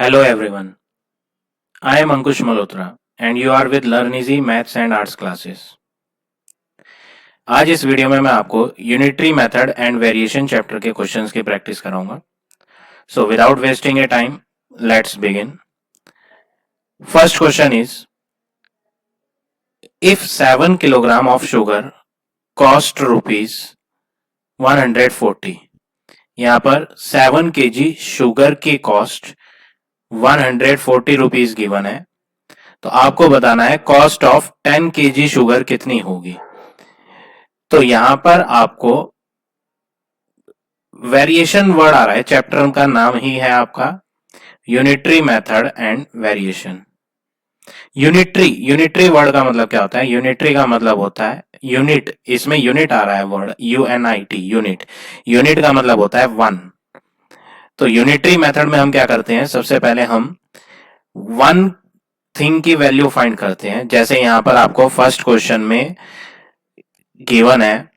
Hello everyone, I am Ankush Malhotra and you are with Learn Easy Maths and Arts classes. आज इस video में मैं आपको unitary method and variation chapter के questions की practice कराऊंगा. So without wasting A time, let's begin. First question is, if 7 kilogram of sugar cost rupees 140. यहाँ पर 7 केजी शुगर की कॉस्ट 140 रुपीज गिवन है. तो आपको बताना है कॉस्ट ऑफ 10 केजी शुगर कितनी होगी. तो यहां पर आपको वेरिएशन वर्ड आ रहा है, चैप्टर का नाम ही है आपका unitary method and variation. Unitary word का मतलब क्या होता है? यूनिटरी का मतलब होता है यूनिट. इसमें यूनिट आ रहा है वर्ड UNIT, यूनिट. यूनिट का मतलब होता है वन. तो यूनिटरी मेथड में हम क्या करते हैं? सबसे पहले हम वन थिंग की वैल्यू फाइंड करते हैं. जैसे यहां पर आपको फर्स्ट क्वेश्चन में गिवन है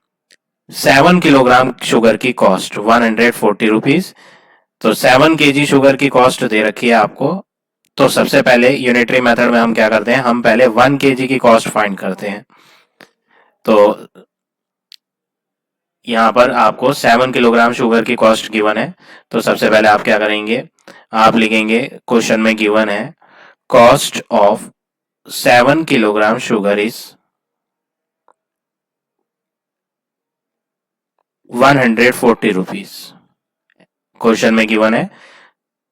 7 किलोग्राम शुगर की कॉस्ट 140 रुपीज. तो 7 केजी शुगर की कॉस्ट दे रखी है आपको. तो सबसे पहले यूनिटरी मेथड में हम क्या करते हैं? हम पहले 1 केजी की कॉस्ट फाइंड करते हैं. तो यहां पर आपको 7 किलोग्राम शुगर की कॉस्ट गिवन है. तो सबसे पहले आप क्या करेंगे? आप लिखेंगे, क्वेश्चन में गिवन है cost of 7 kilogram sugar is 140 rupees. Question में गिवन है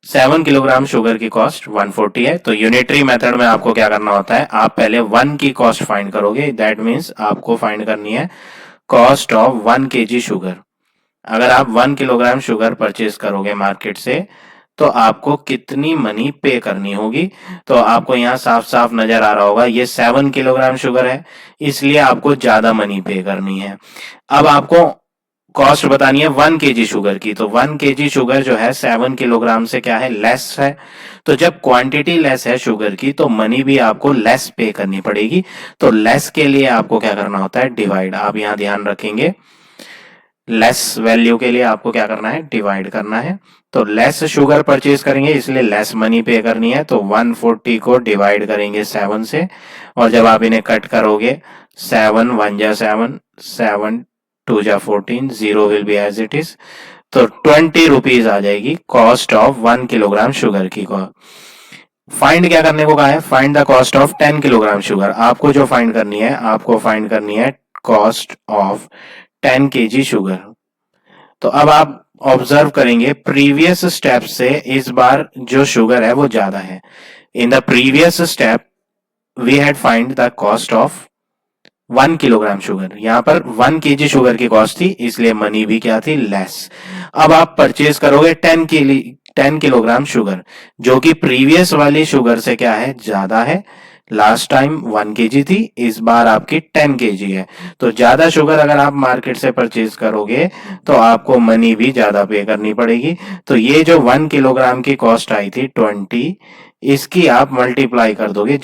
7 किलोग्राम शुगर की कॉस्ट 140 है. तो यूनिटरी मेथड में आपको क्या करना होता है? आप पहले 1 की कॉस्ट फाइंड करोगे. दैट मीन्स आपको फाइंड करनी है कॉस्ट ऑफ 1 केजी शुगर. अगर आप 1 किलोग्राम शुगर परचेज करोगे मार्केट से तो आपको कितनी मनी पे करनी होगी. तो आपको यहाँ साफ साफ नजर आ रहा होगा ये 7 किलोग्राम शुगर है, इसलिए आपको ज्यादा मनी पे करनी है. अब आपको कॉस्ट बतानी है 1 केजी शुगर की. तो 1 केजी शुगर जो है 7 किलोग्राम से क्या है? लेस है. तो जब क्वांटिटी लेस है शुगर की तो मनी भी आपको लेस पे करनी पड़ेगी. तो लेस के लिए आपको क्या करना होता है? डिवाइड. आप यहां ध्यान रखेंगे, लेस वैल्यू के लिए आपको क्या करना है? डिवाइड करना है. तो लेस शुगर परचेज करेंगे इसलिए लेस मनी पे करनी है. तो 140 को डिवाइड करेंगे 7 से, और जब आप इन्हें कट करोगे 7 1 जा 7, 7 2 जा 14, 0 will be as it is. तो 20 रुपीज आ जाएगी कॉस्ट ऑफ 1 किलोग्राम शुगर की. फाइंड क्या करने को कहा है? Find the cost of 10 kilogram sugar. आपको जो फाइंड करनी है, आपको फाइंड करनी है कॉस्ट ऑफ 10 केजी शुगर. तो अब आप ऑब्जर्व करेंगे प्रीवियस स्टेप से इस बार जो शुगर है वो ज्यादा है. In the previous step we had find the cost of 1 kilogram sugar. यहां पर 1 केजी शुगर की कॉस्ट थी, इसलिए मनी भी क्या थी? लेस. अब आप परचेज करोगे 10 किलोग्राम शुगर, जो कि प्रीवियस वाली शुगर से क्या है? ज्यादा है. लास्ट टाइम 1 केजी थी, इस बार आपकी 10 केजी है. तो ज्यादा शुगर अगर आप मार्केट से परचेज करोगे तो आपको मनी भी ज्यादा पे करनी पड़ेगी. तो ये जो 1 किलोग्राम की कॉस्ट आई थी 20, इसकी आप मल्टीप्लाई कर दोगे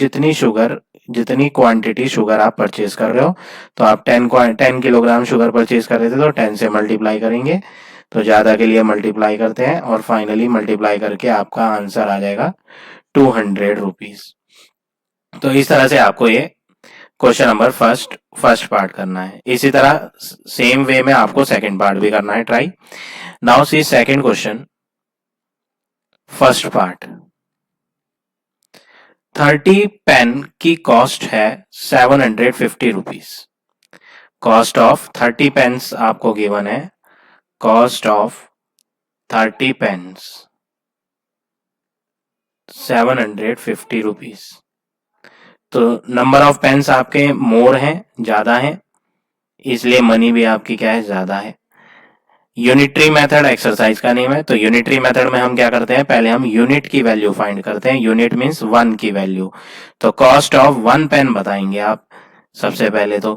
जितनी क्वांटिटी शुगर आप परचेज कर रहे हो. तो आप 10 किलोग्राम शुगर परचेज कर रहे थे तो 10 से मल्टीप्लाई करेंगे. तो ज्यादा के लिए मल्टीप्लाई करते हैं और फाइनली मल्टीप्लाई करके आपका आंसर आ जाएगा 200 रुपीज. तो इस तरह से आपको ये क्वेश्चन नंबर फर्स्ट पार्ट करना है. इसी तरह सेम वे में आपको सेकंड पार्ट भी करना है try. Now see second question. First part, 30 pen की कॉस्ट है 750 रुपीज. कॉस्ट ऑफ 30 पेन्स आपको गिवन है. Cost of 30 pens 750 rupees. तो नंबर ऑफ पेन्स आपके मोर हैं, ज्यादा हैं, इसलिए मनी भी आपकी क्या है? ज्यादा है. यूनिटरी मेथड एक्सरसाइज का नेम है. तो यूनिटरी मेथड में हम क्या करते हैं? पहले हम यूनिट की वैल्यू फाइंड करते हैं. यूनिट मींस 1 की वैल्यू. तो कॉस्ट ऑफ 1 पेन बताएंगे आप. सबसे पहले तो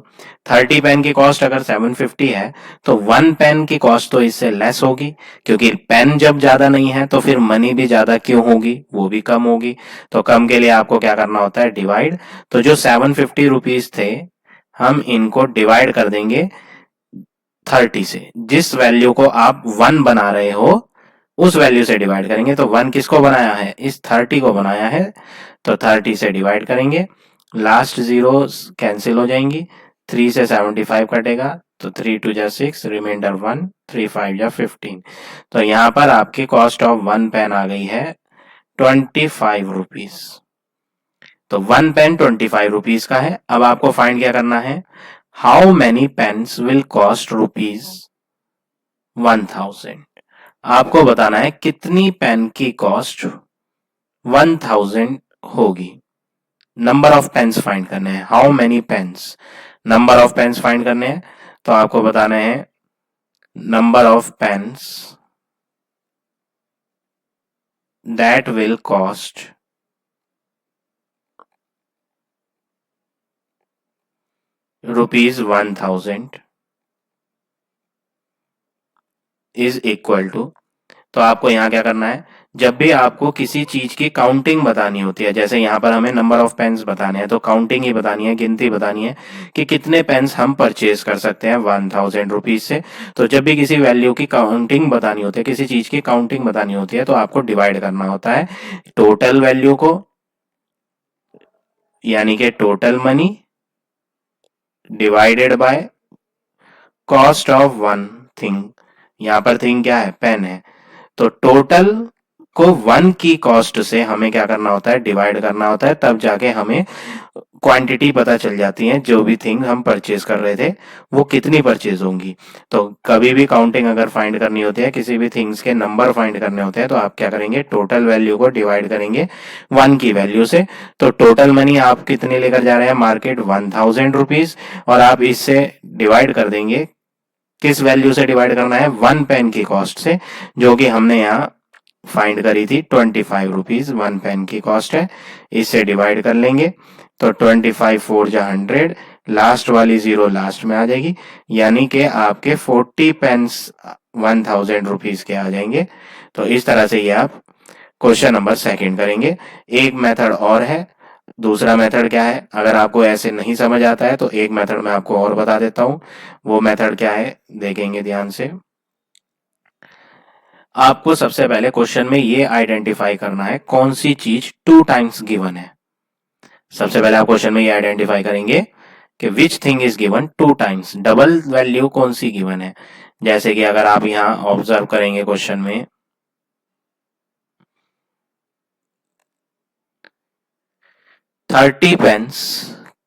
30 पेन की कॉस्ट अगर 750 है तो 1 पेन की कॉस्ट तो इससे लेस होगी, क्योंकि पेन जब ज्यादा नहीं है तो फिर मनी भी ज्यादा क्यों होगी? वो भी कम होगी. तो कम के लिए आपको क्या करना होता है? डिवाइड. तो जो 750 रुपीज थे हम इनको डिवाइड कर देंगे 30 से. जिस वैल्यू को आप 1 बना रहे हो उस वैल्यू से डिवाइड करेंगे। तो 1 किसको बनाया है, इस 30 को बनाया है, तो 30 से डिवाइड करेंगे, लास्ट जीरो कैंसिल हो जाएंगी, 3 से 75 कटेगा, तो 3 2 जा 6, रिमाइंडर 1, 3 5 जा 15। तो यहाँ पर आपकी कॉस्ट ऑफ 1 पेन आ गई है 25 रुपीज। तो 1 पेन 25 रुपीज का है। अब आपको फाइंड क्या करना है, how many pens will cost rupees 1000। आपको बताना है कितनी पेन की कॉस्ट 1000 होगी। नंबर ऑफ पेन्स फाइंड करने हैं, how many pens, number of pens find करने हैं। तो आपको बताना है number of pens that will cost ₹1000 is equal to. तो आपको यहाँ क्या करना है, जब भी आपको किसी चीज की काउंटिंग बतानी होती है, जैसे यहाँ पर हमें नंबर ऑफ पेन्स बताने हैं, तो काउंटिंग ही बतानी है, गिनती बतानी है कि कितने पेन्स हम परचेज कर सकते हैं 1000 रुपीज से। तो जब भी किसी वैल्यू की काउंटिंग बतानी होती है, किसी चीज की काउंटिंग बतानी होती है, तो आपको डिवाइड करना होता है टोटल वैल्यू को, यानी कि total money divided by cost of one thing. यहाँ पर थिंग क्या है, पेन है। तो टोटल को 1 की कॉस्ट से हमें क्या करना होता है, डिवाइड करना होता है, तब जाके हमें क्वांटिटी पता चल जाती है, जो भी थिंग हम परचेज कर रहे थे वो कितनी परचेज होंगी। तो कभी भी काउंटिंग अगर फाइंड करनी होती है, किसी भी थिंग्स के नंबर फाइंड करने होते हैं, तो आप क्या करेंगे, टोटल वैल्यू को डिवाइड करेंगे 1 की वैल्यू से। तो टोटल मनी आप कितने लेकर जा रहे हैं मार्केट, 1000 रुपीज, और आप इससे डिवाइड कर देंगे, किस वैल्यू से डिवाइड करना है, 1 पेन की कॉस्ट से, जो कि हमने यहाँ फाइंड करी थी 25 रुपीज 1 पेन की कॉस्ट है। इससे डिवाइड कर लेंगे, तो 25 4 जा 100, लास्ट वाली जीरो लास्ट में आ जाएगी, यानी कि आपके 40 पेन्स 1000 रुपीज के आ जाएंगे। तो इस तरह से ये आप क्वेश्चन नंबर सेकंड करेंगे। एक मेथड और है, दूसरा मेथड क्या है, अगर आपको ऐसे नहीं समझ आता है तो एक मेथड मैं आपको और बता देता हूं। वो मेथड क्या है, देखेंगे ध्यान से। आपको सबसे पहले क्वेश्चन में ये आइडेंटिफाई करना है कौन सी चीज 2 टाइम्स गिवन है। सबसे पहले आप क्वेश्चन में ये आइडेंटिफाई करेंगे कि which thing is given 2 times, double value कौन सी गिवन है। जैसे कि अगर आप यहां ऑब्जर्व करेंगे क्वेश्चन में, 30 पेन्स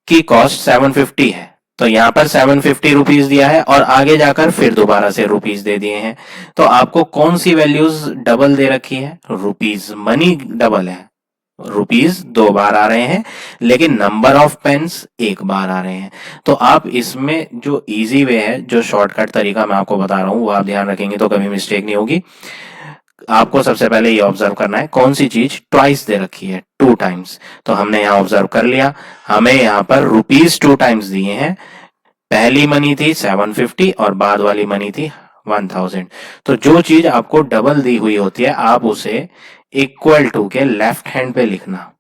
की कॉस्ट 750 है, तो यहां पर 750 रुपीज दिया है और आगे जाकर फिर दोबारा से रुपीज दे दिए हैं। तो आपको कौन सी वैल्यूज डबल दे रखी है, रुपीज, मनी डबल है, रुपीज 2 बार आ रहे हैं, लेकिन नंबर ऑफ पेन्स 1 बार आ रहे हैं। तो आप इसमें जो इजी वे है, जो शॉर्टकट तरीका मैं आपको बता रहा हूं, वो आप ध्यान रखेंगे तो कभी मिस्टेक नहीं होगी। आपको सबसे पहले ये ऑब्जर्व करना है कौन सी चीज ट्वाइस दे रखी है, 2 टाइम्स। तो हमने यहाँ ऑब्जर्व कर लिया, हमें यहाँ पर रुपीज 2 टाइम्स दिए हैं। पहली मनी थी 750 और बाद वाली मनी थी 1000। तो जो चीज आपको डबल दी हुई होती है, आप उसे इक्वल टू के लेफ्ट हैंड पे लिखना।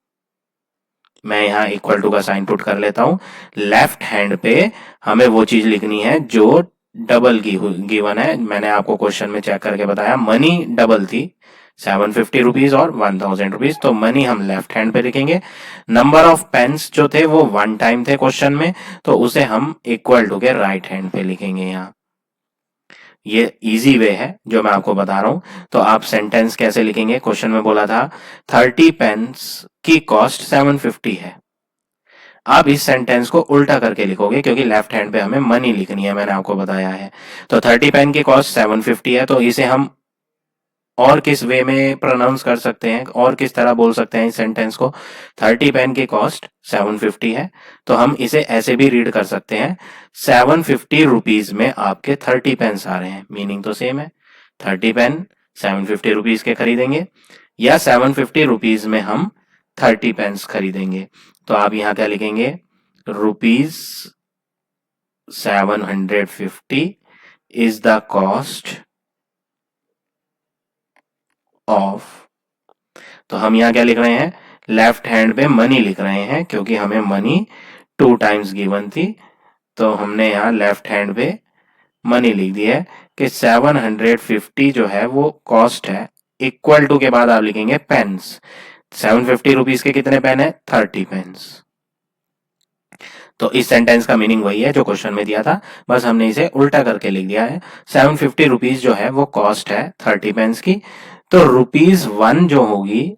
मैं यहाँ इक्वल टू का साइन पुट कर लेता हूं। लेफ्ट हैंड पे हमें वो चीज लिखनी है जो डबल की गिवन है। मैंने आपको क्वेश्चन में चेक करके बताया, मनी डबल थी 750 रुपीज और 1000 रुपीज, तो मनी हम लेफ्ट हैंड पे लिखेंगे। नंबर ऑफ पेन्स जो थे वो 1 टाइम थे क्वेश्चन में, तो उसे हम इक्वल टू के राइट हैंड पे लिखेंगे। यहाँ ये इजी वे है जो मैं आपको बता रहा हूं। तो आप सेंटेंस कैसे लिखेंगे, क्वेश्चन में बोला था 30 पेन्स की कॉस्ट 750 है। आप इस सेंटेंस को उल्टा करके लिखोगे, क्योंकि लेफ्ट हैंड पे हमें मनी लिखनी है, मैंने आपको बताया है। तो 30 पेन की कॉस्ट 750 है, तो इसे हम और किस वे में प्रोनाउंस कर सकते हैं, और किस तरह बोल सकते हैं इस सेंटेंस को, 30 पेन की कॉस्ट 750 है, तो हम इसे ऐसे भी रीड कर सकते हैं, 750 रुपीज में आपके 30 पेन्स आ रहे हैं। मीनिंग तो सेम है, 30 पेन 750 रुपीज के खरीदेंगे, या 750 रुपीज में हम 30 पेन्स खरीदेंगे। तो आप यहां क्या लिखेंगे, rupees 750 is the cost of. तो हम यहां क्या लिख रहे हैं, लेफ्ट हैंड पे मनी लिख रहे हैं, क्योंकि हमें मनी 2 टाइम्स गिवन थी। तो हमने यहां लेफ्ट हैंड पे मनी लिख दी है कि 750 जो है वो कॉस्ट है इक्वल टू के बाद आप लिखेंगे पेन्स। 750 रुपीज के कितने पेन है? 30 पेन्स। तो इस सेंटेंस का मीनिंग वही है जो क्वेश्चन में दिया था, बस हमने इसे उल्टा करके लिख दिया है। 750 रुपीज जो है वो कॉस्ट है 30 पेन्स की, तो ₹1 जो होगी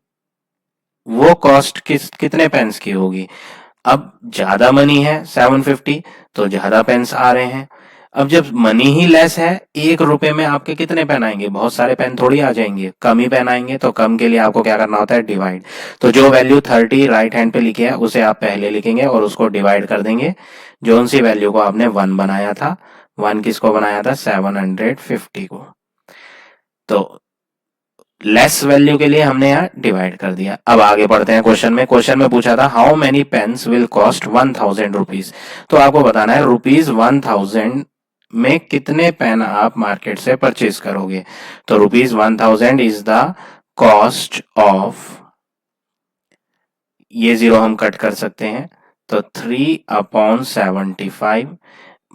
वो कॉस्ट कितने पेन्स की होगी? अब ज्यादा मनी है 750, तो ज्यादा पेन्स आ रहे हैं। अब जब मनी ही लेस है, ₹1 में आपके कितने पेन आएंगे? बहुत सारे पेन थोड़ी आ जाएंगे, कम ही पेन आएंगे। तो कम के लिए आपको क्या करना होता है? डिवाइड। तो जो वैल्यू 30 राइट हैंड पे लिखी है उसे आप पहले लिखेंगे और उसको डिवाइड कर देंगे जो सी वैल्यू को आपने 1 बनाया था। 1 किसको बनाया था? 750 को। तो लेस वैल्यू के लिए हमने यहाँ डिवाइड कर दिया। अब आगे बढ़ते हैं क्वेश्चन में। क्वेश्चन में पूछा था how many pens will cost 1000 rupees. तो आपको बताना है ₹1000 में कितने पेन आप मार्केट से परचेज करोगे। तो ₹1000 इज द कॉस्ट ऑफ, ये जीरो हम कट कर सकते हैं, तो 3/75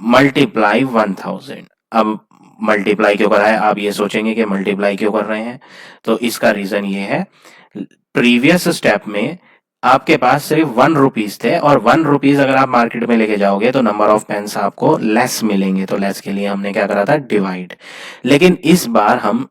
मल्टीप्लाई 1000। अब मल्टीप्लाई क्यों करा है? आप ये सोचेंगे कि मल्टीप्लाई क्यों कर रहे हैं, तो इसका रीजन ये है, प्रीवियस स्टेप में आपके पास सिर्फ ₹1 थे और ₹1 अगर आप मार्केट में लेके जाओगे तो नंबर ऑफ पेन्स आपको लेस मिलेंगे, तो लेस के लिए हमने क्या करा था? डिवाइड। लेकिन इस बार हम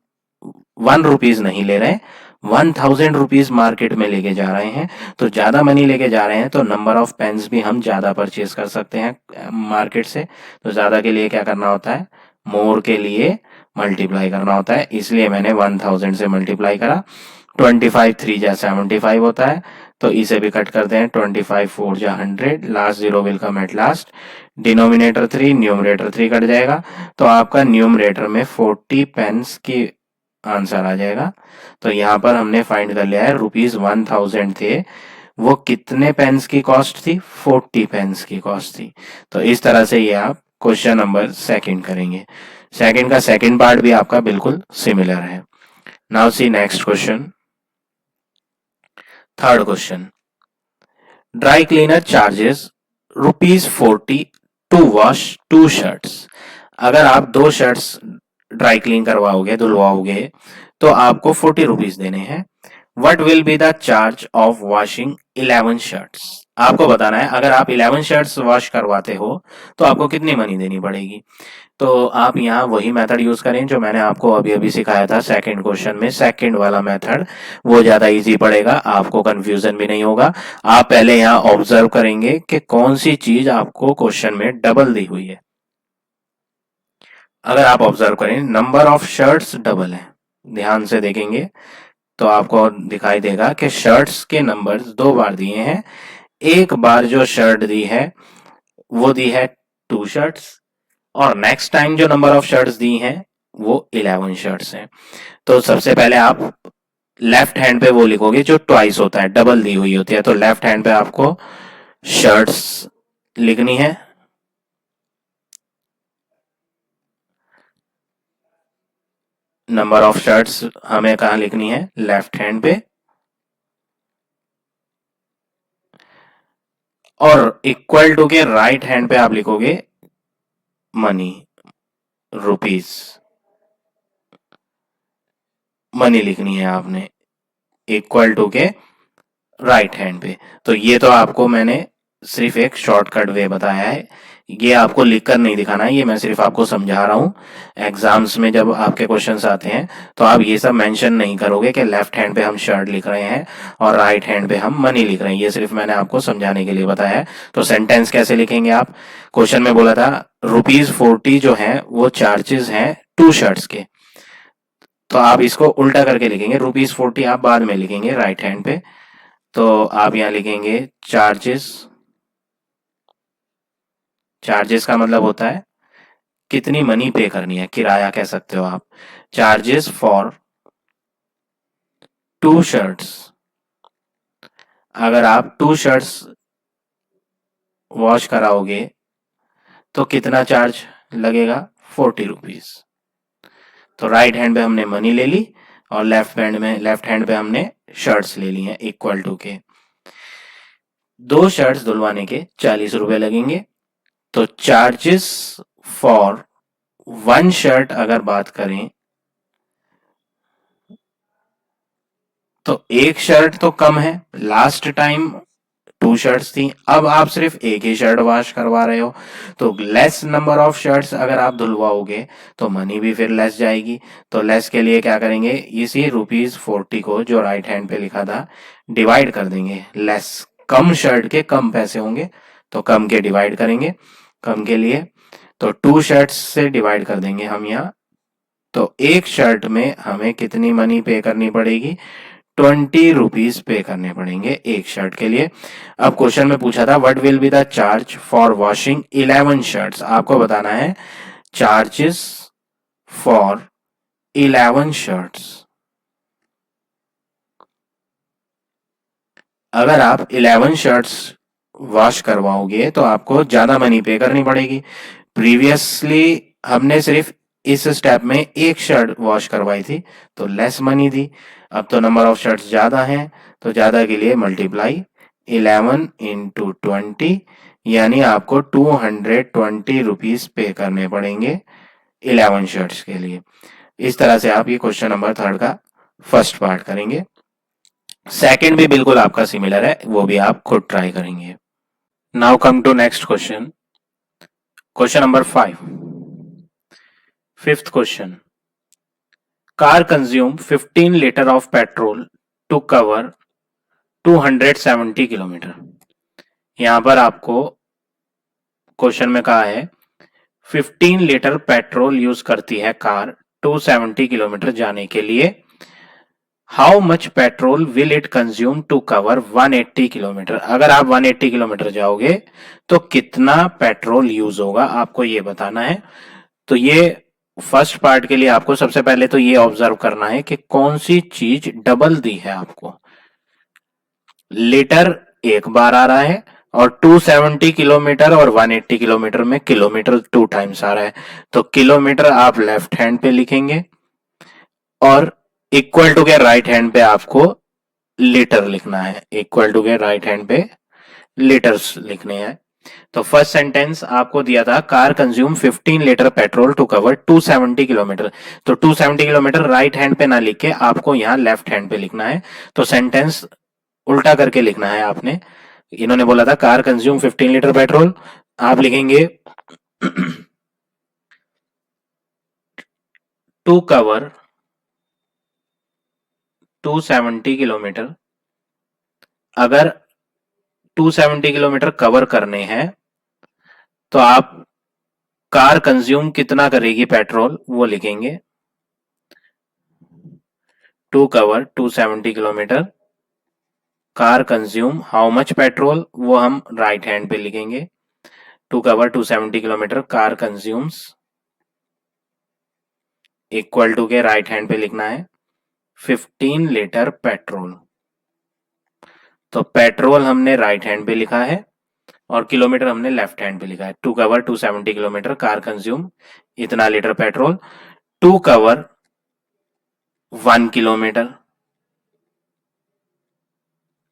₹1 नहीं ले रहे, 1000 रुपीज मार्केट में लेके जा रहे हैं, तो ज्यादा मनी लेके जा रहे हैं तो नंबर ऑफ पेन्स भी हम ज्यादा परचेज कर सकते हैं मार्केट से। तो ज्यादा के लिए क्या करना होता है? मोर के लिए मल्टीप्लाई करना होता है, इसलिए मैंने 1000 से मल्टीप्लाई करा। 25 3 जा 75 होता है, तो इसे भी कट करते हैं। 25 4 जा 100, last zero will come at last. Denominator 3 numerator 3 cut जाएगा, तो आपका न्यूमरेटर में 40 पेन्स की आंसर आ जाएगा। तो यहाँ पर हमने फाइंड कर लिया है ₹1000 थे, वो कितने पेन्स की कॉस्ट थी? 40 पेन्स की कॉस्ट थी। तो इस तरह से ये आप क्वेश्चन नंबर सेकंड करेंगे। सेकंड का सेकंड पार्ट भी आपका बिल्कुल सिमिलर है। Now see next question. Third question, dry cleaner charges ₹40 to wash 2 shirts. अगर आप 2 शर्ट्स ड्राई क्लीन करवाओगे, धुलवाओगे, तो आपको ₹40 देने हैं। What will be the charge of washing 11 shirts. आपको बताना है अगर आप 11 शर्ट्स वॉश करवाते हो तो आपको कितनी मनी देनी पड़ेगी। तो आप यहाँ वही मेथड यूज करें जो मैंने आपको अभी अभी सिखाया था सेकंड क्वेश्चन में। सेकंड वाला मेथड वो ज्यादा इजी पड़ेगा, आपको कंफ्यूजन भी नहीं होगा। आप पहले यहाँ ऑब्जर्व करेंगे कि कौन सी चीज आपको क्वेश्चन में डबल दी हुई है। अगर आप ऑब्जर्व करें, नंबर ऑफ शर्ट्स डबल है, ध्यान से देखेंगे तो आपको दिखाई देगा कि शर्ट्स के नंबर्स 2 बार दिए हैं। एक बार जो शर्ट दी है वो दी है 2 शर्ट्स, और नेक्स्ट टाइम जो नंबर ऑफ शर्ट्स दी हैं वो 11 शर्ट्स हैं। तो सबसे पहले आप लेफ्ट हैंड पे वो लिखोगे जो ट्वाइस होता है, डबल दी हुई होती है। तो लेफ्ट हैंड पे आपको शर्ट्स लिखनी है, नंबर ऑफ शर्ट्स हमें कहा लिखनी है? लेफ्ट हैंड पे। और इक्वल टू के राइट हैंड पे आप लिखोगे मनी, रुपीज। मनी लिखनी है आपने इक्वल टू के राइट हैंड पे। तो ये तो आपको मैंने सिर्फ एक शॉर्टकट वे बताया है, ये आपको लिखकर नहीं दिखाना है, ये मैं सिर्फ आपको समझा रहा हूँ। एग्जाम्स में जब आपके क्वेश्चंस आते हैं तो आप ये सब मेंशन नहीं करोगे कि लेफ्ट हैंड पे हम शर्ट लिख रहे हैं और राइट हैंड पे हम मनी लिख रहे हैं, ये सिर्फ मैंने आपको समझाने के लिए बताया है। तो सेंटेंस कैसे लिखेंगे आप? क्वेश्चन में बोला था ₹40 जो है वो चार्जेस हैं 2 शर्ट्स के, तो आप इसको उल्टा करके लिखेंगे। ₹40 आप बाद में लिखेंगे राइट हैंड पे, तो आप यहाँ लिखेंगे चार्जेस। चार्जेस का मतलब होता है कितनी मनी पे करनी है, किराया कह सकते हो आप। चार्जेस फॉर 2 शर्ट्स, अगर आप 2 शर्ट्स वॉश कराओगे तो कितना चार्ज लगेगा? ₹40। तो राइट हैंड पे हमने मनी ले ली और लेफ्ट हैंड पे हमने शर्ट्स ले ली हैं इक्वल टू के। 2 शर्ट्स धुलवाने के ₹40 लगेंगे। तो चार्जेस फॉर 1 शर्ट अगर बात करें तो एक शर्ट तो कम है, लास्ट टाइम 2 शर्ट्स थी, अब आप सिर्फ एक ही शर्ट वॉश करवा रहे हो, तो लेस नंबर ऑफ शर्ट्स अगर आप धुलवाओगे तो मनी भी फिर लेस जाएगी। तो लेस के लिए क्या करेंगे, इसी ₹40 को जो राइट हैंड पे लिखा था डिवाइड कर देंगे। लेस, कम शर्ट के कम पैसे होंगे तो कम के डिवाइड करेंगे, कम के लिए तो 2 शर्ट्स से डिवाइड कर देंगे हम यहाँ। तो एक शर्ट में हमें कितनी मनी पे करनी पड़ेगी, ₹20 पे करने पड़ेंगे एक शर्ट के लिए। अब क्वेश्चन में पूछा था what will be the charge for washing 11 shirts, आपको बताना है चार्जेस फॉर 11 शर्ट्स। अगर आप 11 शर्ट्स वॉश करवाओगे तो आपको ज्यादा मनी पे करनी पड़ेगी। प्रीवियसली हमने सिर्फ इस स्टेप में एक शर्ट वॉश करवाई थी तो लेस मनी दी, अब तो नंबर ऑफ शर्ट्स ज्यादा हैं तो ज्यादा के लिए मल्टीप्लाई 11 इंटू 20, यानी आपको ₹220 पे करने पड़ेंगे 11 शर्ट्स के लिए। इस तरह से आप ये क्वेश्चन नंबर 3 का फर्स्ट पार्ट करेंगे। सेकंड भी बिल्कुल आपका सिमिलर है, वो भी आप खुद ट्राई करेंगे। Now come to next question, question number 5, fifth question. Car consume 15 litre of petrol to cover 270 kilometre. यहां पर आपको क्वेश्चन में कहा है 15 लीटर पेट्रोल यूज करती है कार 270 किलोमीटर जाने के लिए। How much petrol will it consume to cover 180 kilometre. अगर आप 180 किलोमीटर जाओगे तो कितना पेट्रोल यूज होगा, आपको ये बताना है। तो ये फर्स्ट पार्ट के लिए आपको सबसे पहले तो ये ऑब्जर्व करना है कि कौन सी चीज डबल दी है आपको। लीटर एक बार आ रहा है और 270 किलोमीटर और 180 किलोमीटर में किलोमीटर 2 टाइम्स आ रहा है, तो किलोमीटर आप लेफ्ट हैंड पे लिखेंगे और इक्वल टू के राइट हैंड पे आपको लीटर लिखना है, इक्वल टू के राइट हैंड पे लीटर्स लिखने हैं। तो फर्स्ट सेंटेंस आपको दिया था car consume 15 litre petrol to cover 270 kilometre, तो 270 किलोमीटर राइट हैंड पे ना लिख के आपको यहाँ लेफ्ट हैंड पे लिखना है। तो सेंटेंस उल्टा करके लिखना है आपने। इन्होंने बोला था कार कंज्यूम 15 लीटर पेट्रोल, आप लिखेंगे टू कवर 270 किलोमीटर। अगर 270 किलोमीटर कवर करने हैं तो आप कार कंज्यूम कितना करेगी पेट्रोल वो लिखेंगे, to cover 270 kilometre car consume how much petrol वो हम राइट हैंड पे लिखेंगे, to cover 270 kilometre car consumes equal to के राइट हैंड पे लिखना है 15 लीटर पेट्रोल। तो पेट्रोल हमने राइट हैंड पे लिखा है और किलोमीटर हमने लेफ्ट हैंड पे लिखा है। To cover 270 kilometre car consume इतना litre petrol, to cover 1 kilometre.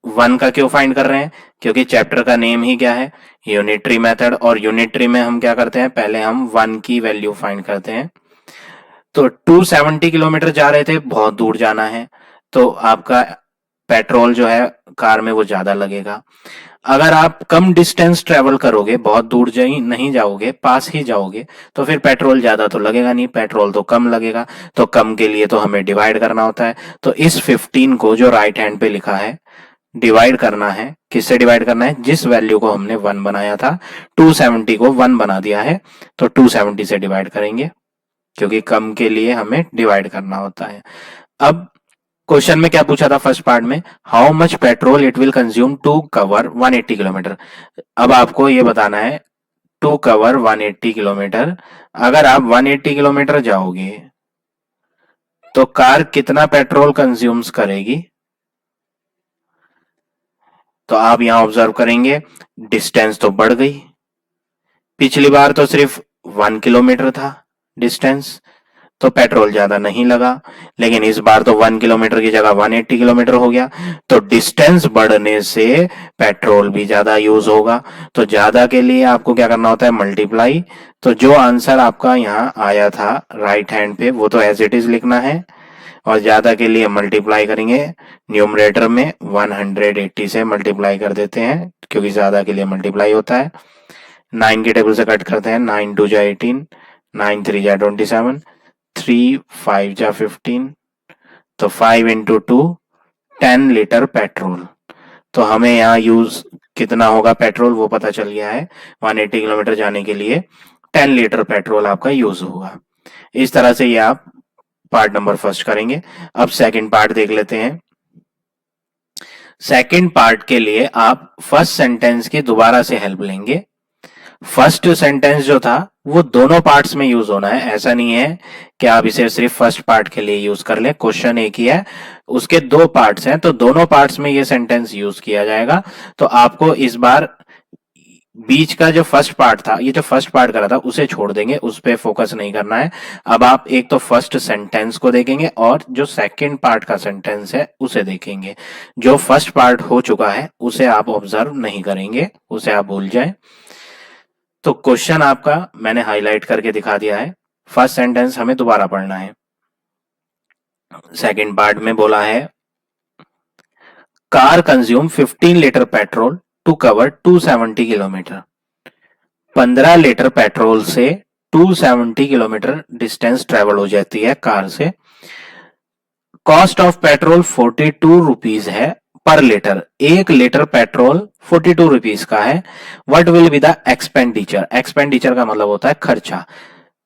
1 का क्यों फाइंड कर रहे हैं, क्योंकि चैप्टर का नेम ही क्या है, यूनिटरी मेथड, और यूनिटरी में हम क्या करते हैं, पहले हम 1 की वैल्यू फाइंड करते हैं। तो 270 किलोमीटर जा रहे थे, बहुत दूर जाना है तो आपका पेट्रोल जो है कार में वो ज्यादा लगेगा। अगर आप कम डिस्टेंस ट्रेवल करोगे, बहुत दूर नहीं जाओगे, पास ही जाओगे, तो फिर पेट्रोल ज्यादा तो लगेगा नहीं, पेट्रोल तो कम लगेगा। तो कम के लिए तो हमें डिवाइड करना होता है। तो इस 15 को जो राइट हैंड पे लिखा है डिवाइड करना है, किससे डिवाइड करना है, जिस वैल्यू को हमने 1 बनाया था 270 को 1 बना दिया है तो 270 से डिवाइड करेंगे, क्योंकि कम के लिए हमें डिवाइड करना होता है। अब क्वेश्चन में क्या पूछा था फर्स्ट पार्ट में, how much petrol it will consume to cover 180 kilometre. अब आपको ये बताना है टू कवर 180 किलोमीटर, अगर आप 180 किलोमीटर जाओगे तो कार कितना पेट्रोल कंज्यूम्स करेगी। तो आप यहां ऑब्जर्व करेंगे डिस्टेंस तो बढ़ गई, पिछली बार तो सिर्फ 1 किलोमीटर था डिस्टेंस तो पेट्रोल ज्यादा नहीं लगा, लेकिन इस बार तो 1 किलोमीटर की जगह 180 किलोमीटर हो गया, तो डिस्टेंस बढ़ने से पेट्रोल भी ज्यादा यूज होगा। तो ज्यादा के लिए आपको क्या करना होता है, मल्टीप्लाई। तो जो आंसर आपका यहाँ आया था राइट हैंड पे वो तो एज इट इज लिखना है, और ज्यादा के लिए मल्टीप्लाई करेंगे, न्यूमरेटर में 180 से मल्टीप्लाई कर देते हैं क्योंकि ज्यादा के लिए मल्टीप्लाई होता है। 9 के टेबल से कट करते हैं, 9 2 जा 18, 9 3 जा 27, 3 5 जा 15, तो 5 इंटू 2 10 लीटर पेट्रोल। तो हमें यहाँ यूज कितना होगा पेट्रोल वो पता चल गया है। 180 किलोमीटर जाने के लिए 10 लीटर पेट्रोल आपका यूज होगा। इस तरह से ये आप पार्ट नंबर फर्स्ट करेंगे। अब सेकंड पार्ट देख लेते हैं। सेकंड पार्ट के लिए आप फर्स्ट सेंटेंस की दोबारा से हेल्प लेंगे। फर्स्ट सेंटेंस जो था वो दोनों पार्ट्स में यूज होना है, ऐसा नहीं है कि आप इसे सिर्फ फर्स्ट पार्ट के लिए यूज कर ले। क्वेश्चन एक ही है, उसके दो पार्ट्स हैं, तो दोनों पार्ट्स में ये सेंटेंस यूज किया जाएगा। तो आपको इस बार बीच का जो फर्स्ट पार्ट था, ये जो फर्स्ट पार्ट करा था उसे छोड़ देंगे, उस पर फोकस नहीं करना है। अब आप एक तो फर्स्ट सेंटेंस को देखेंगे और जो सेकंड पार्ट का सेंटेंस है उसे देखेंगे। जो फर्स्ट पार्ट हो चुका है उसे आप ऑब्जर्व नहीं करेंगे, उसे आप भूल जाएं। तो क्वेश्चन आपका मैंने हाईलाइट करके दिखा दिया है। फर्स्ट सेंटेंस हमें दोबारा पढ़ना है। सेकंड पार्ट में बोला है car consume 15 litre petrol to cover 270 kilometre. 15 litre petrol से 270 किलोमीटर डिस्टेंस ट्रेवल हो जाती है कार से। कॉस्ट ऑफ पेट्रोल 42 रुपीज है पर लीटर। 1 लीटर पेट्रोल 42 रुपीज का है। What will be the expenditure? Expenditure का मतलब होता है खर्चा।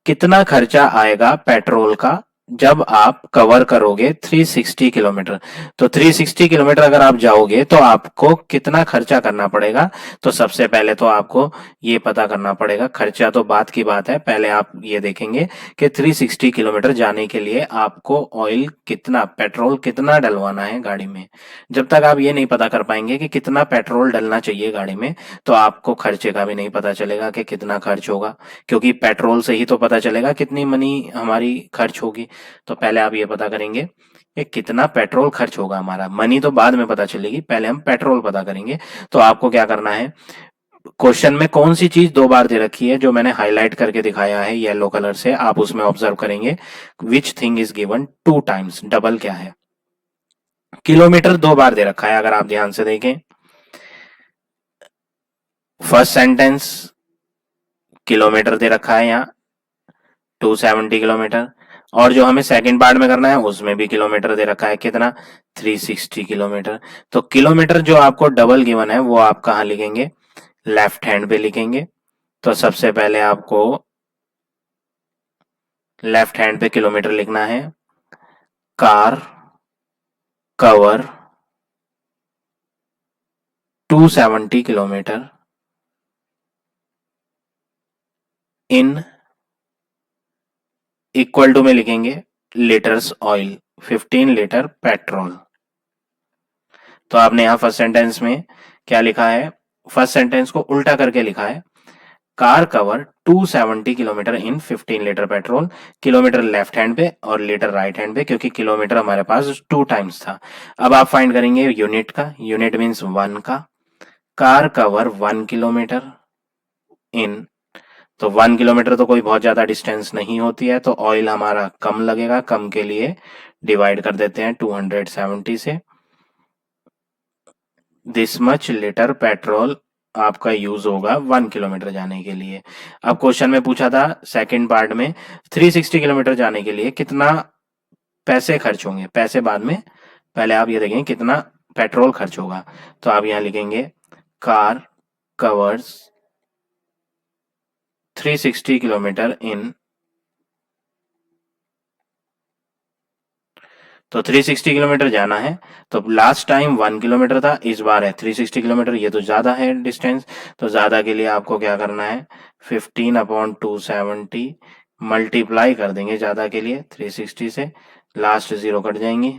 कितना खर्चा आएगा पेट्रोल का जब आप कवर करोगे 360 किलोमीटर? तो 360 किलोमीटर अगर आप जाओगे तो आपको कितना खर्चा करना पड़ेगा? तो सबसे पहले तो आपको ये पता करना पड़ेगा, खर्चा तो बात की बात है, पहले आप ये देखेंगे कि 360 किलोमीटर जाने के लिए आपको ऑयल कितना, पेट्रोल कितना डलवाना है गाड़ी में। जब तक आप ये नहीं पता कर पाएंगे कि कितना पेट्रोल डलना चाहिए गाड़ी में, तो आपको खर्चे का भी नहीं पता चलेगा कि कितना खर्च होगा, क्योंकि पेट्रोल से ही तो पता चलेगा कितनी मनी हमारी खर्च होगी। तो पहले आप ये पता करेंगे कि कितना पेट्रोल खर्च होगा हमारा। मनी तो बाद में पता चलेगी, पहले हम पेट्रोल पता करेंगे। तो आपको क्या करना है, क्वेश्चन में कौन सी चीज दो बार दे रखी है जो मैंने हाईलाइट करके दिखाया है येलो कलर से, आप उसमें ऑब्जर्व करेंगे which thing is given 2 times. Double क्या है? किलोमीटर 2 बार दे रखा है, अगर आप ध्यान से देखें। फर्स्ट सेंटेंस किलोमीटर दे रखा है यहाँ 270 किलोमीटर, और जो हमें सेकंड पार्ट में करना है उसमें भी किलोमीटर दे रखा है, कितना? 360 किलोमीटर। तो किलोमीटर जो आपको डबल गिवन है वो आप कहां लिखेंगे? लेफ्ट हैंड पे लिखेंगे। तो सबसे पहले आपको लेफ्ट हैंड पे किलोमीटर लिखना है। Car cover 270 kilometre in, equal to में लिखेंगे लीटर्स ऑयल, 15 लीटर पेट्रोल। तो आपने यहां फर्स्ट सेंटेंस में क्या लिखा है? फर्स्ट सेंटेंस को उल्टा करके लिखा है, कार कवर 270 किलोमीटर इन 15 litre petrol. Kilometre left hand पे और लीटर राइट हैंड पे, क्योंकि किलोमीटर हमारे पास 2 टाइम्स था। अब आप फाइंड करेंगे यूनिट का, यूनिट मीन्स 1 का। कार कवर 1 किलोमीटर इन, तो 1 किलोमीटर तो कोई बहुत ज्यादा डिस्टेंस नहीं होती है, तो ऑयल हमारा कम लगेगा, कम के लिए डिवाइड कर देते हैं 270 से। दिस मच लीटर पेट्रोल आपका यूज होगा 1 किलोमीटर जाने के लिए। अब क्वेश्चन में पूछा था सेकंड पार्ट में 360 किलोमीटर जाने के लिए कितना पैसे खर्च होंगे। पैसे बाद में, पहले आप ये देखें कितना पेट्रोल खर्च होगा। तो आप यहां लिखेंगे कार कवर्स 360 किलोमीटर इन, तो 360 किलोमीटर जाना है। तो लास्ट टाइम 1 किलोमीटर था, इस बार है 360 किलोमीटर, ये तो ज्यादा है डिस्टेंस। तो ज्यादा के लिए आपको क्या करना है, 15 अपॉन 270 मल्टीप्लाई कर देंगे ज्यादा के लिए 360 से, लास्ट जीरो कट जाएंगी।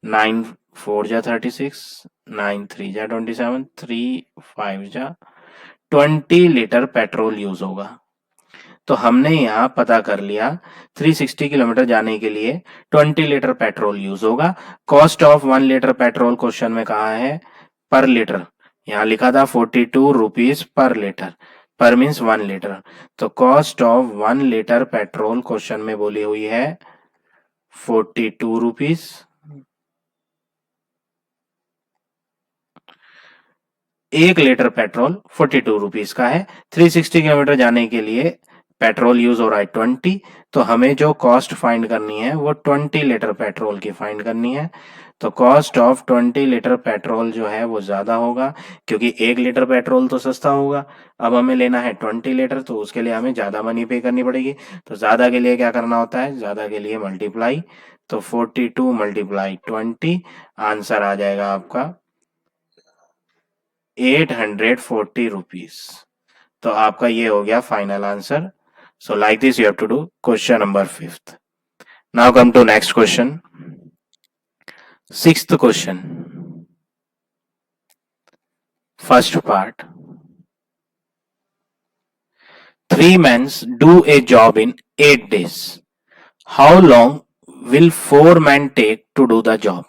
9 4 जा 36, 9 3 जा 27, 3 5 जा 20 लीटर पेट्रोल यूज होगा। तो हमने यहाँ पता कर लिया 360 किलोमीटर जाने के लिए 20 लीटर पेट्रोल यूज होगा। Cost of 1 litre petrol question में कहा है पर लीटर, यहाँ लिखा था 42 रुपीज पर लीटर, पर मीन्स 1 लीटर। तो cost of 1 litre petrol question में बोली हुई है ₹42। 1 लीटर पेट्रोल ₹42 का है। 360 किलोमीटर जाने के लिए पेट्रोल यूज हो रहा है 20। तो हमें जो कॉस्ट फाइंड करनी है वो 20 लीटर पेट्रोल की फाइंड करनी है। तो कॉस्ट ऑफ 20 लीटर पेट्रोल जो है वो ज्यादा होगा, क्योंकि 1 लीटर पेट्रोल तो सस्ता होगा। अब हमें लेना है 20 लीटर, तो उसके लिए हमें ज्यादा मनी पे करनी पड़ेगी। तो ज्यादा के लिए क्या करना होता है, ज्यादा के लिए मल्टीप्लाई। तो 42 मल्टीप्लाई 20, आंसर आ जाएगा आपका ₹840। तो आपका ये हो गया final answer. So like this you have to do question number 5th। Now come to next question, 6th question, first part. 3 men do a job in 8 days. How long will 4 men take to do the job?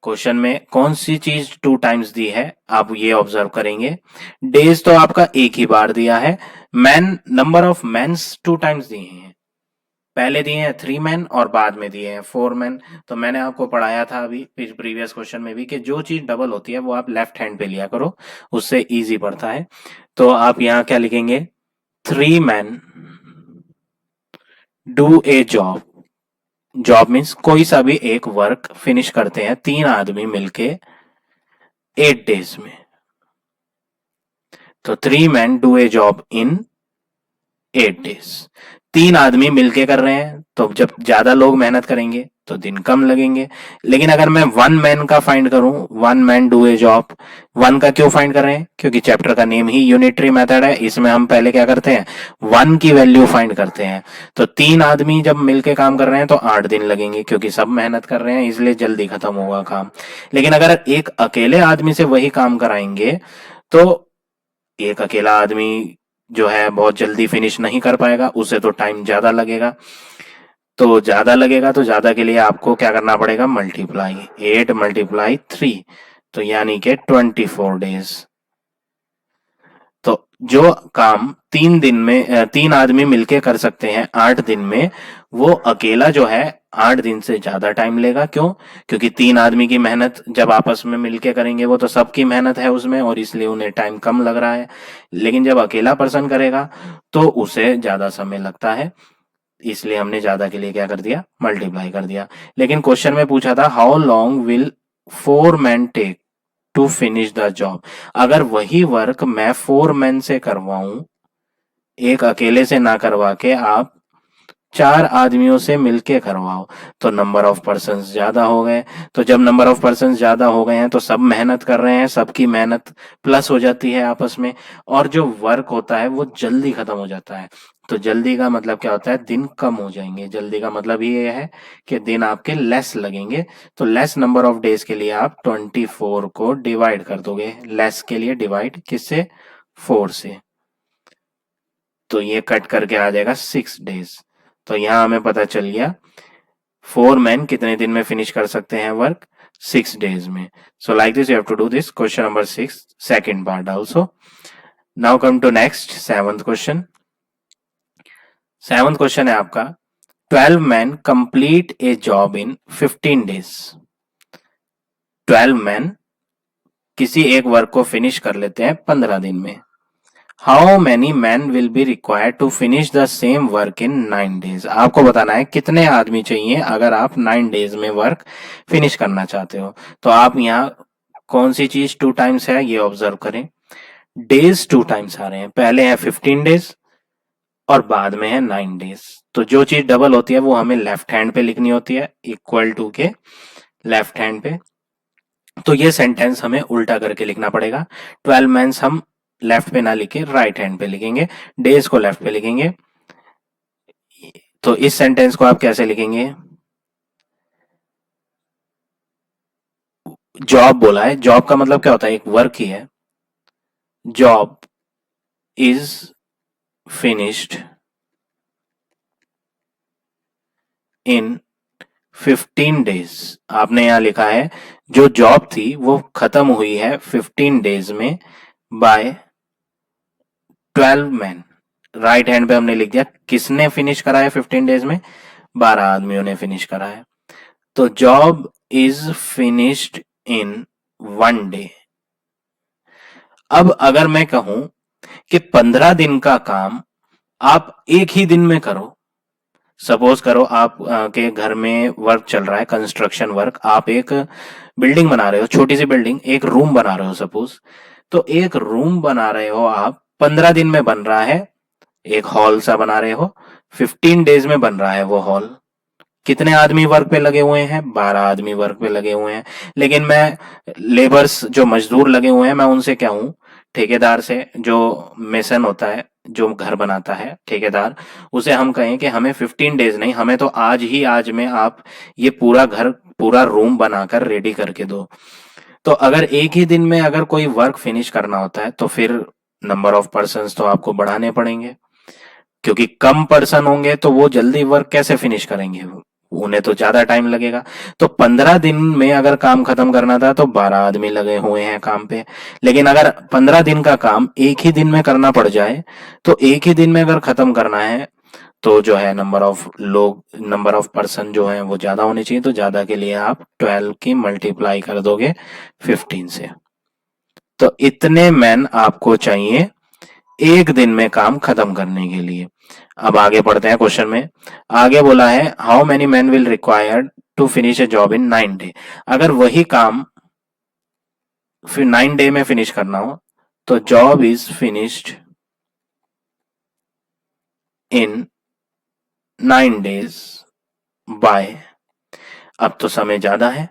Question में कौन सी चीज 2 times the है आप ये observe करेंगे। Days तो आपका एक ही बार दिया है। Man, number of mens 2 times दिए हैं। पहले दिए हैं 3 men और बाद में दिए हैं 4 men। तो मैंने आपको पढ़ाया था अभी प्रीवियस क्वेश्चन में भी कि जो चीज डबल होती है वो आप लेफ्ट हैंड पे लिया करो, उससे इजी पड़ता है। तो आप यहाँ क्या लिखेंगे, 3 men do a job. Job means कोई सा भी एक वर्क फिनिश करते हैं 3 आदमी मिलके 8 डेज में। तो 3 men do a job in 8 days. 3 आदमी मिलके कर रहे हैं, तो जब ज्यादा लोग मेहनत करेंगे तो दिन कम लगेंगे। लेकिन अगर मैं 1 man का फाइंड करूं, 1 man डू ए जॉब, 1 का क्यों फाइंड कर रहे हैं, क्योंकि चैप्टर का नेम ही यूनिटरी मेथड है। इसमें हम पहले क्या करते हैं, 1 की वैल्यू फाइंड करते हैं। तो 3 आदमी जब मिलके काम कर रहे हैं तो 8 दिन लगेंगे, क्योंकि सब मेहनत कर रहे हैं, इसलिए जल्दी खत्म होगा काम। लेकिन अगर एक अकेले आदमी से वही काम कराएंगे तो एक अकेला आदमी जो है बहुत जल्दी फिनिश नहीं कर पाएगा, उसे तो टाइम ज्यादा लगेगा। तो ज्यादा लगेगा तो ज्यादा के लिए आपको क्या करना पड़ेगा, मल्टीप्लाई। 8 मल्टीप्लाई 3, तो यानी कि 24 डेज। तो जो काम 3 दिन में 3 आदमी मिलके कर सकते हैं 8 दिन में, वो अकेला जो है 8 दिन से ज्यादा टाइम लेगा। क्यों, क्योंकि 3 आदमी की मेहनत जब आपस में मिलके करेंगे वो तो सबकी मेहनत है उसमें, और इसलिए उन्हें टाइम कम लग रहा है। लेकिन जब अकेला पर्सन करेगा तो उसे ज्यादा समय लगता है, इसलिए हमने ज्यादा के लिए क्या कर दिया, मल्टीप्लाई कर दिया। लेकिन क्वेश्चन में पूछा था how long will 4 men take to finish the job. अगर वही वर्क मैं 4 men से करवाऊं, एक अकेले से ना करवा के आप 4 आदमियों से मिलके करवाओ, तो नंबर ऑफ पर्सन ज्यादा हो गए। तो जब नंबर ऑफ पर्सन ज्यादा हो गए हैं तो सब मेहनत कर रहे हैं, सबकी मेहनत प्लस हो जाती है आपस में, और जो वर्क होता है वो जल्दी खत्म हो जाता है। तो जल्दी का मतलब क्या होता है, दिन कम हो जाएंगे। जल्दी का मतलब ये है कि दिन आपके लेस लगेंगे। तो लेस नंबर ऑफ डेज के लिए आप 24 को डिवाइड कर दोगे। लेस के लिए डिवाइड किससे, 4 से। तो ये कट करके आ जाएगा 6 डेज। तो यहां हमें पता चल गया 4 men कितने दिन में फिनिश कर सकते हैं वर्क, 6 डेज में। So like this you have to do this question number 6 second part also. Now come to next 7th question. 7th question है आपका, 12 men complete a job in 15 days. 12 men किसी एक work को finish कर लेते हैं 15 दिन में। How many man will be required to finish the same work in 9 days. आपको बताना है कितने आदमी चाहिए अगर आप 9 डेज में वर्क फिनिश करना चाहते हो। तो आप यहाँ कौन सी चीज 2 टाइम्स है ये ऑब्जर्व करें। डेज 2 टाइम्स आ रहे हैं, पहले है 15 डेज और बाद में है 9 डेज। तो जो चीज डबल होती है वो हमें लेफ्ट हैंड पे लिखनी होती है, इक्वल टू के लेफ्ट हैंड पे। तो ये सेंटेंस हमें उल्टा करके लिखना पड़ेगा। 12 मेंस हम लेफ्ट पे ना लिखे राइट हैंड पे लिखेंगे, डेज को लेफ्ट पे लिखेंगे। तो इस सेंटेंस को आप कैसे लिखेंगे, जॉब बोला है, जॉब का मतलब क्या होता है, एक वर्क ही है। Job is finished in 15 days. आपने यहां लिखा है जो जॉब थी वो खत्म हुई है 15 डेज में बाय 12 men। राइट हैंड पे हमने लिख दिया किसने फिनिश करा है 15 डेज में, 12 आदमियों ने फिनिश करा है। तो job is finished in 1 day. अब अगर मैं कहूं कि 15 दिन का काम आप एक ही दिन में करो, सपोज करो आप के घर में वर्क चल रहा है, कंस्ट्रक्शन वर्क, आप एक बिल्डिंग बना रहे हो, छोटी सी बिल्डिंग, एक रूम बना रहे हो सपोज, तो एक रूम बना रहे हो आप, 15 दिन में बन रहा है, एक हॉल सा बना रहे हो, 15 डेज में बन रहा है वो हॉल। कितने आदमी वर्क पे लगे हुए हैं? 12 आदमी वर्क पे लगे हुए हैं। लेकिन मैं लेबर्स जो मजदूर लगे हुए हैं, मैं उनसे क्या हूं, ठेकेदार से, जो मेसन होता है, जो घर बनाता है ठेकेदार, उसे हम कहें कि हमें 15 डेज नहीं, हमें तो आज ही आज में आप ये पूरा घर, पूरा रूम बनाकर रेडी करके दो। तो अगर एक ही दिन में अगर कोई वर्क फिनिश करना होता है तो फिर नंबर ऑफ पर्सन्स तो आपको बढ़ाने पड़ेंगे, क्योंकि कम पर्सन होंगे तो वो जल्दी वर्क कैसे फिनिश करेंगे, उन्हें तो ज्यादा टाइम लगेगा। तो 15 दिन में अगर काम खत्म करना था तो 12 आदमी लगे हुए हैं काम पे। लेकिन अगर 15 दिन का काम एक ही दिन में करना पड़ जाए, तो एक ही दिन में अगर खत्म करना है तो जो है नंबर ऑफ लोग, नंबर ऑफ पर्सन जो है वो ज्यादा होने चाहिए। तो ज्यादा के लिए आप 12 की मल्टीप्लाई कर दोगे 15 से। तो इतने मैन आपको चाहिए एक दिन में काम खत्म करने के लिए। अब आगे पढ़ते हैं क्वेश्चन में। आगे बोला है how many man will required to finish a job in 9 day. अगर वही काम फिर 9 डे में फिनिश करना हो तो job is finished in 9 days by, अब तो समय ज्यादा है,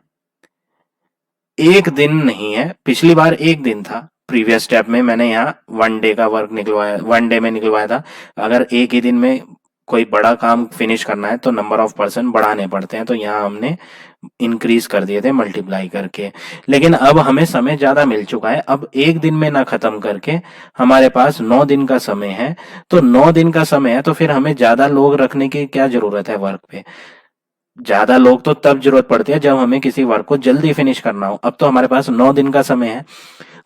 एक दिन नहीं है। पिछली बार एक दिन था, प्रीवियस स्टेप में मैंने यहाँ 1 डे का वर्क निकलवाया, 1 डे में निकलवाया था। अगर एक ही दिन में कोई बड़ा काम फिनिश करना है तो नंबर ऑफ पर्सन बढ़ाने पड़ते हैं, तो यहाँ हमने इंक्रीज कर दिए थे मल्टीप्लाई करके। लेकिन अब हमें समय ज्यादा मिल चुका है, अब एक दिन में ना खत्म करके हमारे पास 9 दिन का समय है। तो 9 दिन का समय है तो फिर हमें ज्यादा लोग रखने की क्या जरूरत है वर्क पे? ज्यादा लोग तो तब जरूरत पड़ती है जब हमें किसी वर्क को जल्दी फिनिश करना हो। अब तो हमारे पास 9 दिन का समय है,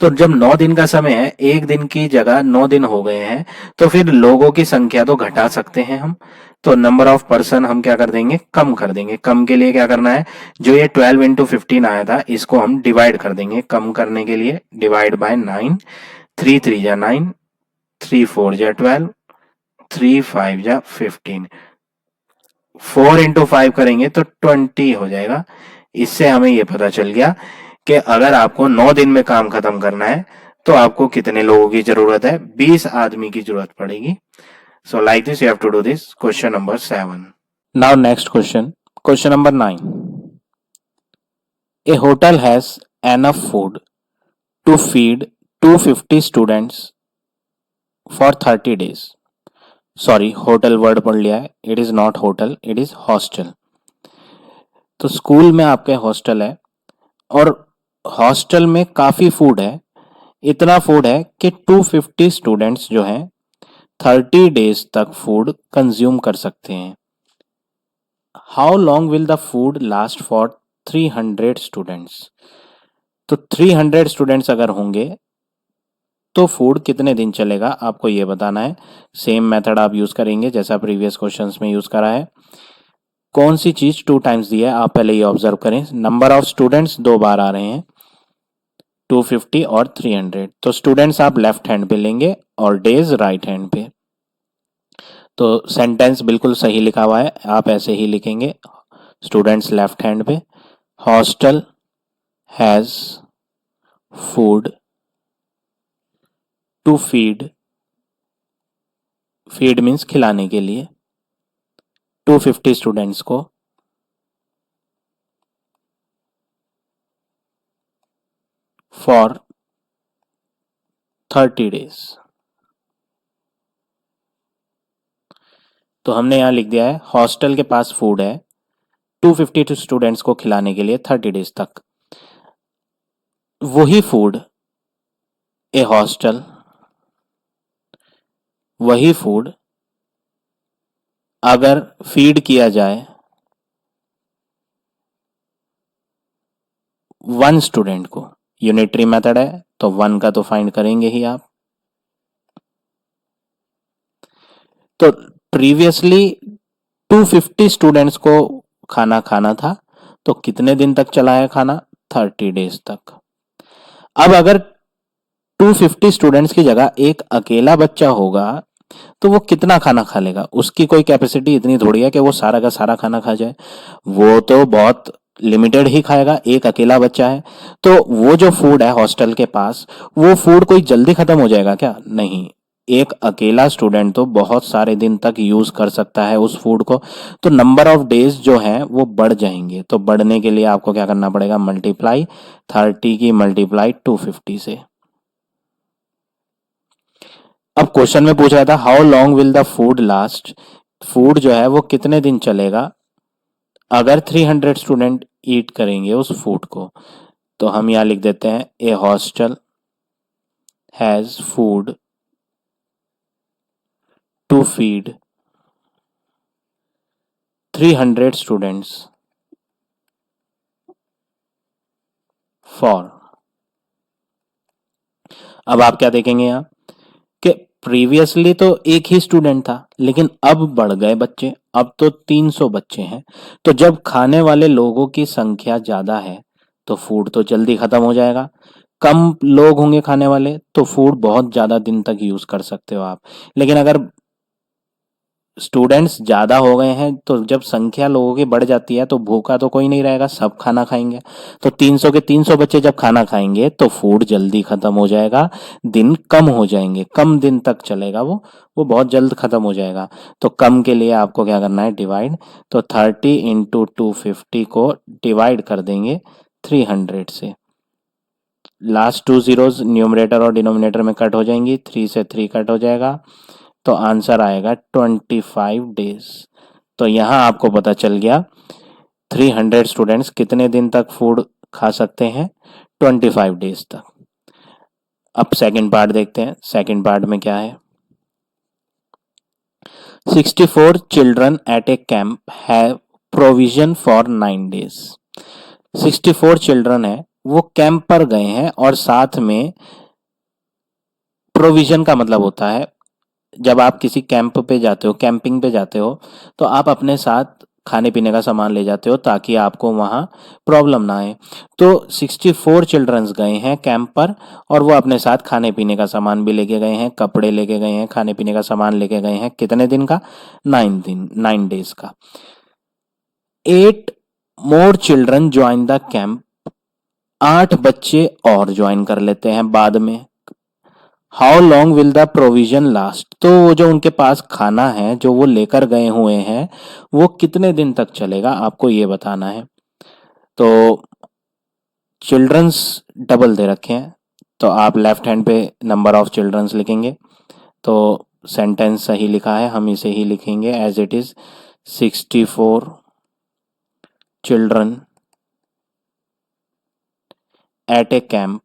तो जब 9 दिन का समय है, एक दिन की जगह 9 दिन हो गए हैं, तो फिर लोगों की संख्या तो घटा सकते हैं हम। तो नंबर ऑफ पर्सन हम क्या कर देंगे, कम कर देंगे। कम के लिए क्या करना है, जो ये 12 इंटू 15 आया था इसको हम डिवाइड कर देंगे। कम करने के लिए डिवाइड बाय 9, 3 3 जा 9, 3 4 जा 12, 3 5 जा 15, 4 इंटू 5 करेंगे तो 20 हो जाएगा। इससे हमें यह पता चल गया कि अगर आपको 9 दिन में काम खत्म करना है तो आपको कितने लोगों की जरूरत है, 20 आदमी की जरूरत पड़ेगी। So like this you have to do this question number 7। Now next question, question number 9। A hotel has enough food to feed 250 students for 30 days. Sorry, hotel word पढ़ लिया है, it is not hotel, it is hostel. तो school में आपके hostel है और hostel में काफी फूड है, इतना फूड है कि 250 स्टूडेंट्स जो हैं 30 डेज तक फूड कंज्यूम कर सकते हैं। How long will the food last for 300 students. तो 300 स्टूडेंट्स अगर होंगे तो फूड कितने दिन चलेगा, आपको ये बताना है। सेम मेथड आप यूज करेंगे जैसा प्रीवियस क्वेश्चंस में यूज करा है। कौन सी चीज 2 टाइम्स दी है आप पहले ये ऑब्जर्व करें। नंबर ऑफ स्टूडेंट्स 2 बार आ रहे हैं, 250 और 300। तो स्टूडेंट्स आप लेफ्ट हैंड पे लेंगे और डेज राइट हैंड पे। तो सेंटेंस बिल्कुल सही लिखा हुआ है, आप ऐसे ही लिखेंगे, स्टूडेंट्स लेफ्ट हैंड पे, hostel has food to feed, feed means खिलाने के लिए, 250 स्टूडेंट्स को फॉर 30 डेज। तो हमने यहां लिख दिया है हॉस्टल के पास फूड है 250 स्टूडेंट्स को खिलाने के लिए 30 डेज तक। वही फूड ए हॉस्टल, वही फूड अगर फीड किया जाए 1 स्टूडेंट को, यूनिटरी मेथड है तो 1 का तो फाइंड करेंगे ही आप। तो प्रीवियसली 250 स्टूडेंट्स को खाना खाना था, तो कितने दिन तक चला है खाना? 30 डेज तक। अब अगर 250 स्टूडेंट्स की जगह एक अकेला बच्चा होगा तो वो कितना खाना खा लेगा? उसकी कोई कैपेसिटी इतनी थोड़ी है कि वो सारा का सारा खाना खा जाए। वो तो बहुत लिमिटेड ही खाएगा, एक अकेला बच्चा है। तो वो जो फूड है हॉस्टल के पास, वो फूड कोई जल्दी खत्म हो जाएगा क्या? नहीं। एक अकेला स्टूडेंट तो बहुत सारे दिन तक यूज कर सकता है उस फूड को। तो नंबर ऑफ डेज जो है वो बढ़ जाएंगे। तो बढ़ने के लिए आपको क्या करना पड़ेगा? मल्टीप्लाई 30 की मल्टीप्लाई 250 से। अब क्वेश्चन में पूछ रहा था how long will the food last. Food जो है वो कितने दिन चलेगा अगर 300 स्टूडेंट ईट करेंगे उस फूड को। तो हम यहां लिख देते हैं a hostel has food to feed 300 students for. अब आप क्या देखेंगे यहां कि प्रीवियसली तो एक ही स्टूडेंट था, लेकिन अब बढ़ गए बच्चे, अब तो 300 बच्चे हैं। तो जब खाने वाले लोगों की संख्या ज्यादा है तो फूड तो जल्दी खत्म हो जाएगा। कम लोग होंगे खाने वाले तो फूड बहुत ज्यादा दिन तक यूज कर सकते हो आप। लेकिन अगर स्टूडेंट्स ज्यादा हो गए हैं तो जब संख्या लोगों की बढ़ जाती है तो भूखा तो कोई नहीं रहेगा, सब खाना खाएंगे। तो 300 के 300 बच्चे जब खाना खाएंगे तो फूड जल्दी खत्म हो जाएगा, दिन कम हो जाएंगे, कम दिन तक चलेगा वो बहुत जल्द खत्म हो जाएगा। तो कम के लिए आपको क्या करना है? डिवाइड। तो 30 इंटू 250 को डिवाइड कर देंगे 300 से। लास्ट टू जीरोज न्यूमरेटर और डिनोमिनेटर में कट हो जाएंगी, 3 से 3 कट हो जाएगा, तो आंसर आएगा 25 डेज। तो यहां आपको पता चल गया 300 स्टूडेंट्स कितने दिन तक फूड खा सकते हैं? 25 डेज तक। अब सेकंड पार्ट देखते हैं। सेकंड पार्ट में क्या है? 64 children at a camp have provision for 9 days. 64 children है, वो कैंप पर गए हैं और साथ में प्रोविजन का मतलब होता है जब आप किसी कैंप पे जाते हो, कैंपिंग पे जाते हो, तो आप अपने साथ खाने पीने का सामान ले जाते हो ताकि आपको वहां प्रॉब्लम ना आए। तो 64 चिल्ड्रंस गए हैं कैंप पर और वो अपने साथ खाने पीने का सामान भी लेके गए हैं, कपड़े लेके गए हैं, खाने पीने का सामान लेके गए हैं। कितने दिन का? 9 डेज का। 8 more children join the camp. 8 बच्चे और ज्वाइन कर लेते हैं बाद में। How long will the provision last. तो वो जो उनके पास खाना है जो वो लेकर गए हुए हैं वो कितने दिन तक चलेगा, आपको ये बताना है। तो चिल्ड्रंस डबल दे रखे हैं, तो आप लेफ्ट हैंड पे नंबर ऑफ चिल्ड्रंस लिखेंगे। तो सेंटेंस सही लिखा है, हम इसे ही लिखेंगे as it is. 64 children at a camp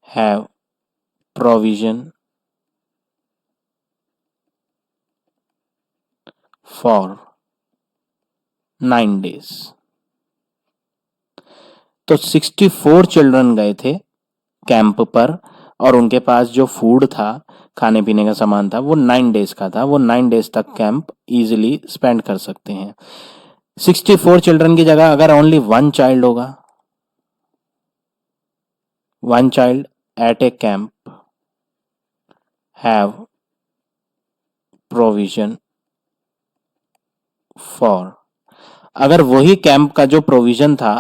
have provision for 9 days. तो 64 चिल्ड्रन गए थे कैंप पर और उनके पास जो फूड था, खाने पीने का सामान था, वो 9 डेज का था। वो 9 डेज तक कैंप इजिली स्पेंड कर सकते हैं। 64 चिल्ड्रन की जगह अगर ओनली 1 चाइल्ड होगा, 1 child at a camp have provision for. अगर वही कैंप का जो प्रोविजन था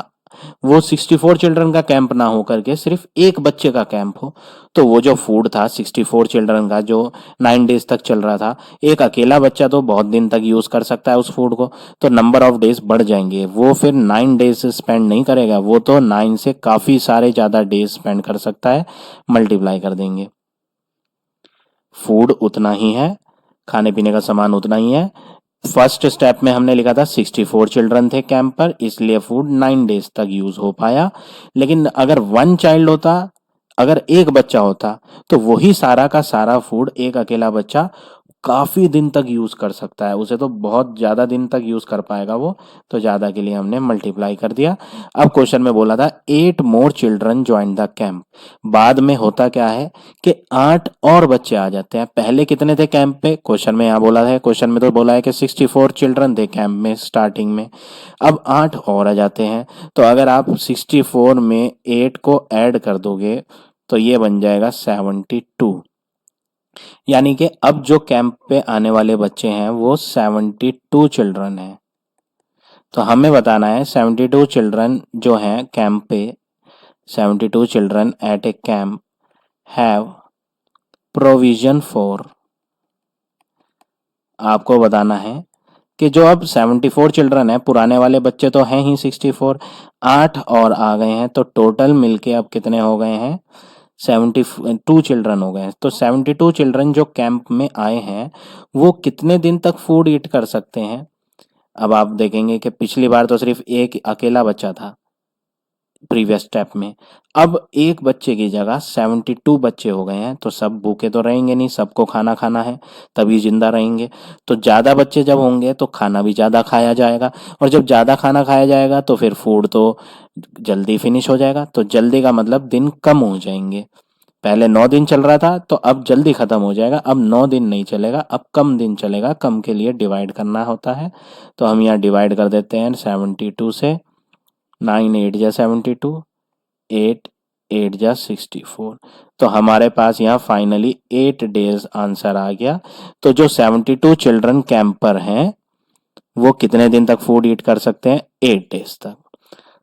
वो 64 चिल्ड्रन का कैंप ना हो करके सिर्फ एक बच्चे का कैंप हो, तो वो जो फूड था 64 चिल्ड्रन का जो 9 डेज तक चल रहा था, एक अकेला बच्चा तो बहुत दिन तक यूज कर सकता है उस फूड को, तो नंबर ऑफ डेज बढ़ जाएंगे। वो फिर 9 डेज स्पेंड नहीं करेगा, वो तो 9 से काफी सारे ज्यादा डेज स्पेंड कर सकता है। मल्टीप्लाई कर देंगे। फूड उतना ही है, खाने पीने का सामान उतना ही है। फर्स्ट स्टेप में हमने लिखा था 64 चिल्ड्रन थे कैंप पर, इसलिए फूड 9 डेज तक यूज हो पाया। लेकिन अगर 1 चाइल्ड होता, अगर एक बच्चा होता, तो वही सारा का सारा फूड एक अकेला बच्चा काफ़ी दिन तक यूज़ कर सकता है, उसे तो बहुत ज़्यादा दिन तक यूज़ कर पाएगा वो, तो ज़्यादा के लिए हमने मल्टीप्लाई कर दिया। अब क्वेश्चन में बोला था 8 more children join the camp. बाद में होता क्या है कि 8 और बच्चे आ जाते हैं। पहले कितने थे कैंप पे, क्वेश्चन में यहाँ बोला है, क्वेश्चन में तो बोला है कि 64 चिल्ड्रन थे कैंप में स्टार्टिंग में, अब 8 और आ जाते हैं। तो अगर आप 64 में 8 को ऐड कर दोगे तो ये बन जाएगा 72। यानी कि अब जो कैंप पे आने वाले बच्चे हैं वो 72 चिल्ड्रन हैं। तो हमें बताना है 72 चिल्ड्रन जो हैं कैंप पे, 72 children at a camp have provision for. आपको बताना है कि जो अब 74 चिल्ड्रन है, पुराने वाले बच्चे तो हैं ही 64, 8 और आ गए हैं, तो टोटल मिलके अब कितने हो गए हैं, 72 चिल्ड्रन हो गए हैं। तो 72 चिल्ड्रन जो कैंप में आए हैं वो कितने दिन तक फूड ईट कर सकते हैं। अब आप देखेंगे कि पिछली बार तो सिर्फ एक अकेला बच्चा था प्रीवियस स्टेप में, अब एक बच्चे की जगह 72 बच्चे हो गए हैं, तो सब भूखे तो रहेंगे नहीं, सबको खाना खाना है तभी जिंदा रहेंगे। तो ज़्यादा बच्चे जब होंगे तो खाना भी ज़्यादा खाया जाएगा, और जब ज़्यादा खाना खाया जाएगा तो फिर फूड तो जल्दी फिनिश हो जाएगा। तो जल्दी का मतलब दिन कम हो जाएंगे। पहले 9 दिन चल रहा था तो अब जल्दी खत्म हो जाएगा, अब 9 दिन नहीं चलेगा, अब कम दिन चलेगा। कम के लिए डिवाइड करना होता है, तो हम यहाँ डिवाइड कर देते हैं 72 से। 9 8 जा 72, 8 8 जा 64। तो हमारे पास यहाँ फाइनली 8 डेज आंसर आ गया। तो जो 72 चिल्ड्रन कैंपर हैं वो कितने दिन तक फूड ईट कर सकते हैं, 8 डेज तक।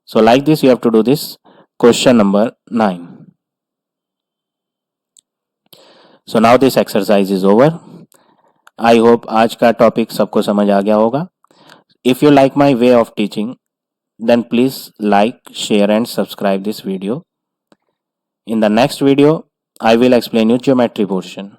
So like this you have to do this question number 9। So now this exercise is over. I hope आज का टॉपिक सबको समझ आ गया होगा। If you like my way of teaching then please like, share and subscribe this video. In the next video, I will explain you geometry portion.